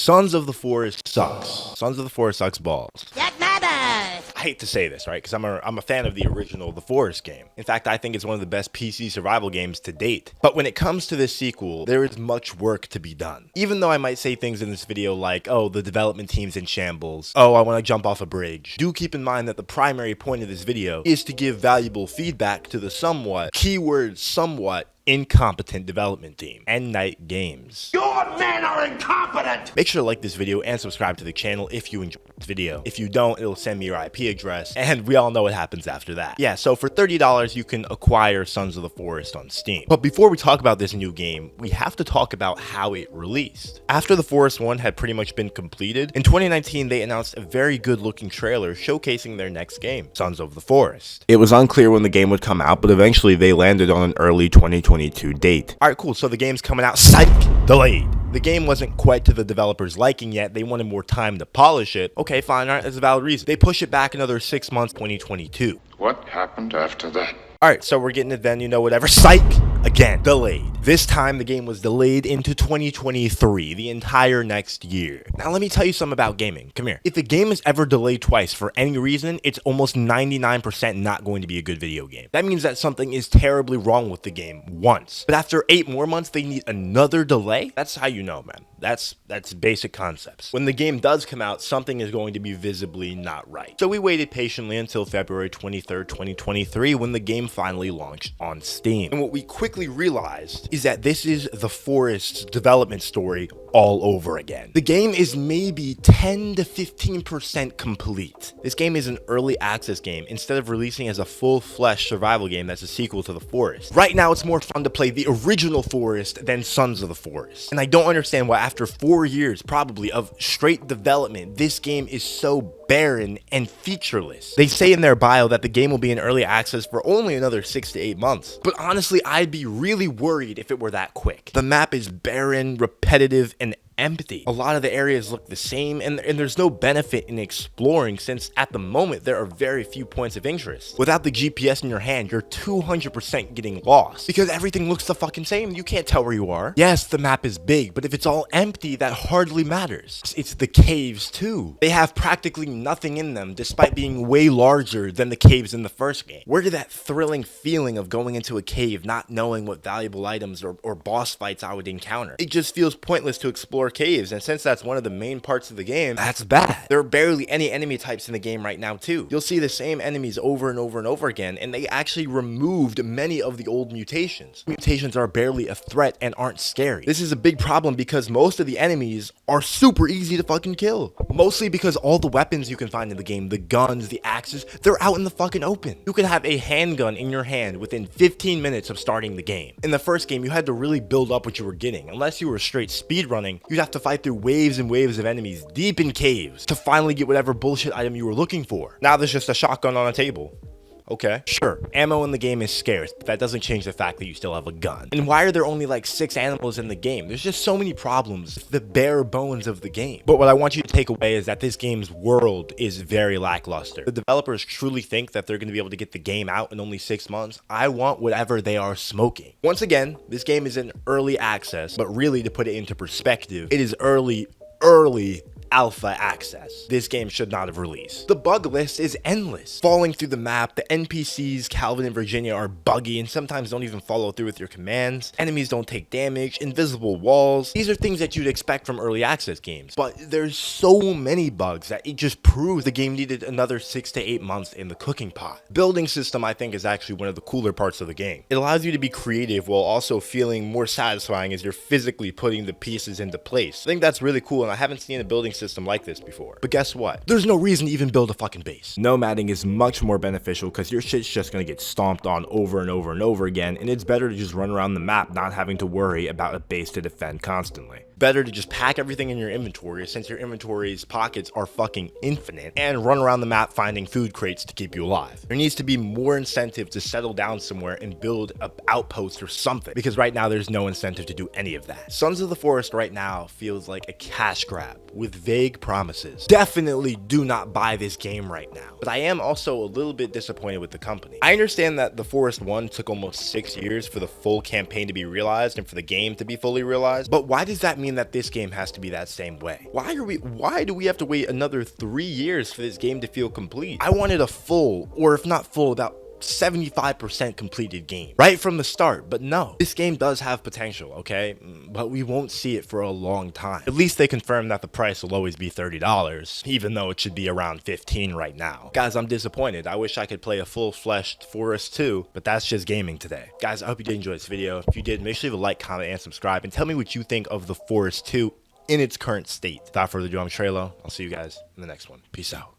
Sons of the Forest sucks. Sons of the Forest sucks balls. That matters. I hate to say this, right? Because I'm a fan of the original The Forest game. In fact, I think it's one of the best PC survival games to date. But when it comes to this sequel, there is much work to be done. Even though I might say things in this video like, oh, the development team's in shambles. Oh, I want to jump off a bridge. Do keep in mind that the primary point of this video is to give valuable feedback to the somewhat, keyword somewhat, incompetent development team, and Night Games. Your men are incompetent! Make sure to like this video and subscribe to the channel if you enjoyed this video. If you don't, it'll send me your IP address, and we all know what happens after that. Yeah, so for $30, you can acquire Sons of the Forest on Steam. But before we talk about this new game, we have to talk about how it released. After The Forest 1 had pretty much been completed, in 2019 they announced a very good looking trailer showcasing their next game, Sons of the Forest. It was unclear when the game would come out, but eventually they landed on an early 2022 date. Alright, cool, so the game's coming out, psych, delayed. The game wasn't quite to the developers' liking yet, they wanted more time to polish it. Okay, fine, alright, that's a valid reason. They push it back another 6 months, 2022. What happened after that? Alright, so we're getting it then, you know, whatever. Psych! Again, delayed. This time, the game was delayed into 2023, the entire next year. Now, let me tell you something about gaming. Come here. If a game is ever delayed twice for any reason, it's almost 99% not going to be a good video game. That means that something is terribly wrong with the game once. But after 8 more months, they need another delay? That's how you know, man. That's basic concepts. When the game does come out, something is going to be visibly not right. So we waited patiently until February 23rd, 2023, when the game finally launched on Steam. And what we quickly realized is that this is the Forest's development story all over again. The game is maybe 10 to 15% complete. This game is an early access game instead of releasing as a full-fledged survival game that's a sequel to The Forest. Right now, it's more fun to play the original Forest than Sons of the Forest. And I don't understand why after 4 years, probably, of straight development, this game is so barren and featureless. They say in their bio that the game will be in early access for only another 6 to 8 months. But honestly, I'd be really worried if it were that quick. The map is barren, repetitive, and empty. A lot of the areas look the same, and there's no benefit in exploring since at the moment there are very few points of interest. Without the GPS in your hand, you're 200% getting lost because everything looks the fucking same. You can't tell where you are. Yes, the map is big, but if it's all empty, that hardly matters. It's the caves too. They have practically nothing in them despite being way larger than the caves in the first game. Where did that thrilling feeling of going into a cave not knowing what valuable items or boss fights I would encounter? It just feels pointless to explore caves, and since that's one of the main parts of the game, that's bad. There are barely any enemy types in the game right now too. You'll see the same enemies over and over and over again, and they actually removed many of the old mutations. Mutations are barely a threat and aren't scary. This is a big problem because most of the enemies are super easy to fucking kill. Mostly because all the weapons you can find in the game, the guns, the axes, they're out in the fucking open. You could have a handgun in your hand within 15 minutes of starting the game. In the first game, you had to really build up what you were getting. Unless you were straight speedrunning, you'd have to fight through waves and waves of enemies deep in caves to finally get whatever bullshit item you were looking for. Now there's just a shotgun on a table. Okay, sure, ammo in the game is scarce, but that doesn't change the fact that you still have a gun. And why are there only like 6 animals in the game? There's just so many problems with the bare bones of the game. But what I want you to take away is that this game's world is very lackluster. The developers truly think that they're going to be able to get the game out in only 6 months. I want whatever they are smoking. Once again, this game is in early access, but really to put it into perspective, it is early alpha access. This game should not have released. The bug list is endless. Falling through the map, the NPCs, Calvin and Virginia, are buggy and sometimes don't even follow through with your commands. Enemies don't take damage, invisible walls. These are things that you'd expect from early access games. But there's so many bugs that it just proves the game needed another 6 to 8 months in the cooking pot. Building system, I think, is actually one of the cooler parts of the game. It allows you to be creative while also feeling more satisfying as you're physically putting the pieces into place. I think that's really cool, and I haven't seen a building system like this before. But guess what? There's no reason to even build a fucking base. Nomading is much more beneficial because your shit's just gonna get stomped on over and over and over again, and it's better to just run around the map not having to worry about a base to defend constantly. Better to just pack everything in your inventory since your inventory's pockets are fucking infinite and run around the map finding food crates to keep you alive. There needs to be more incentive to settle down somewhere and build an outpost or something because right now there's no incentive to do any of that. Sons of the Forest right now feels like a cash grab with vague promises. Definitely do not buy this game right now. But I am also a little bit disappointed with the company. I understand that The Forest 1 took almost 6 years for the full campaign to be realized and for the game to be fully realized, but why does that mean mean that this game has to be that same way. Why do we have to wait another 3 years for this game to feel complete? I wanted a full, or if not full, about 75% completed game right from the start. But no, this game does have potential, okay, but we won't see it for a long time. At least they confirmed that the price will always be $30, even though it should be around $15 right now. Guys, I'm disappointed. I wish I could play a full-fleshed Forest 2, but that's just gaming today. Guys, I hope you did enjoy this video. If you did, make sure to leave a like, comment, and subscribe, and tell me what you think of the Forest 2 in its current state. Without further ado, I'm Trelo. I'll see you guys in the next one. Peace out.